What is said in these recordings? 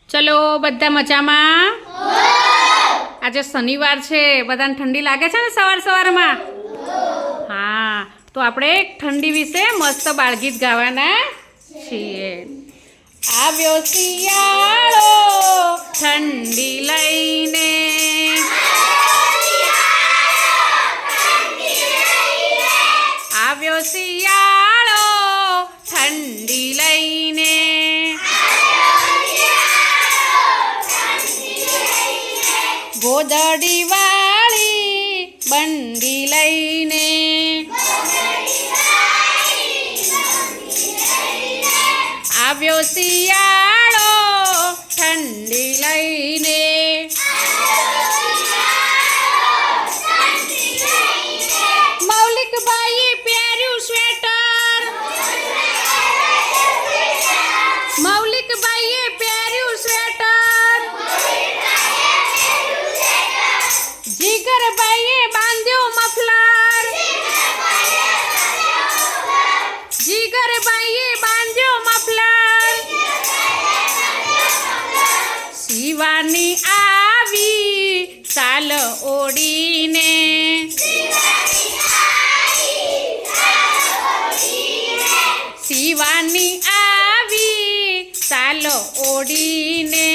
चलो बधा मजामां। आज शनिवार छे, बधाने ठंडी लागे छे ने सवार सवारमां? हाँ, तो आपणे ठंडी विषे मस्त बाळगीत गावाना छीए। આવ્યો શિયાળો ठंडी लईने, આવ્યો શિયાળો ठंडी लईने, ગોદડી વાળી બંડી લઈને, આવ્યો શિયાળો ઠંડી લઈને, મૌલિકભાઈએ પહેર્યું સ્વેટર, મૌલિકભાઈએ પહેર્યું સ્વેટર, જીગરભાઈએ બાંધ્યો મફલર, જીગરભાઈએ બાંધ્યો મફલર, શિવાની આવી સાલ ઓડીને, શિવાની આવી સાલ ઓડીને,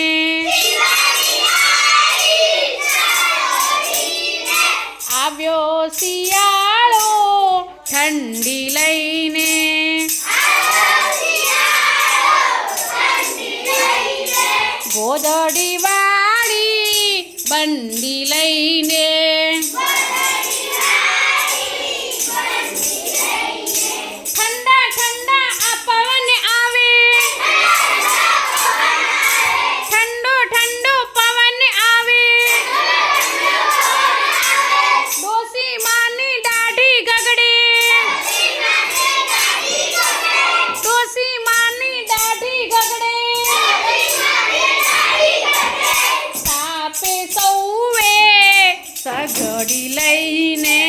આવ્યો શિયાળો ઠંડી લઈને, ગોદડી વાળી બંડી લઈને, ઠંડા ઠંડા આ પવન આવે, ઠંડો ઠંડો પવન આવે, ડોસી માની દાઢી ગગડે, ડોસી માની દાઢી ગગડે, સાપે સૌએ સગડી લઈને,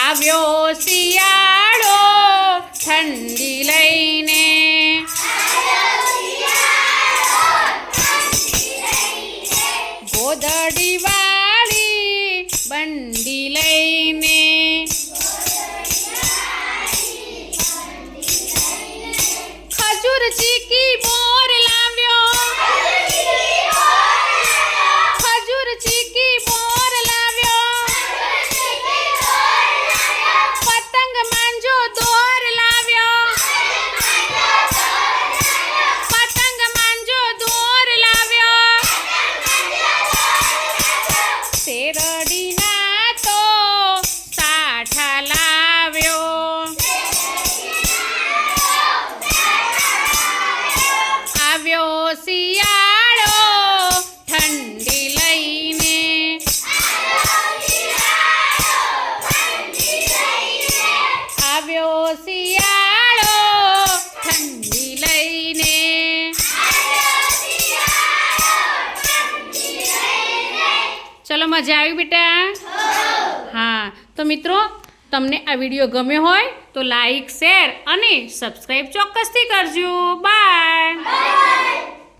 આવ્યો શિયાળો ઠંડી લઈને, ગોદડી વાળી બંડી લઈને, ખજૂર ચીકી મોર લાવ્યો, ખજૂર ચીકી મોર લાવ્યો, પતંગ માંજો દોર લાવ્યો, પતંગ માંજો દોર લાવ્યો, શેરડીના તો સાઠા લાવ્યો, આવ્યો શિયાળો ઠંડી લઈને, આવ્યો શિયાળો ઠંડી લઈને, ચલો મજા આવી બેટા? હા, તો મિત્રો તમને આ વિડીયો ગમ્યો હોય તો લાઈક, શેર અને સબસ્ક્રાઈબ ચોક્કસથી કરજો. બાય.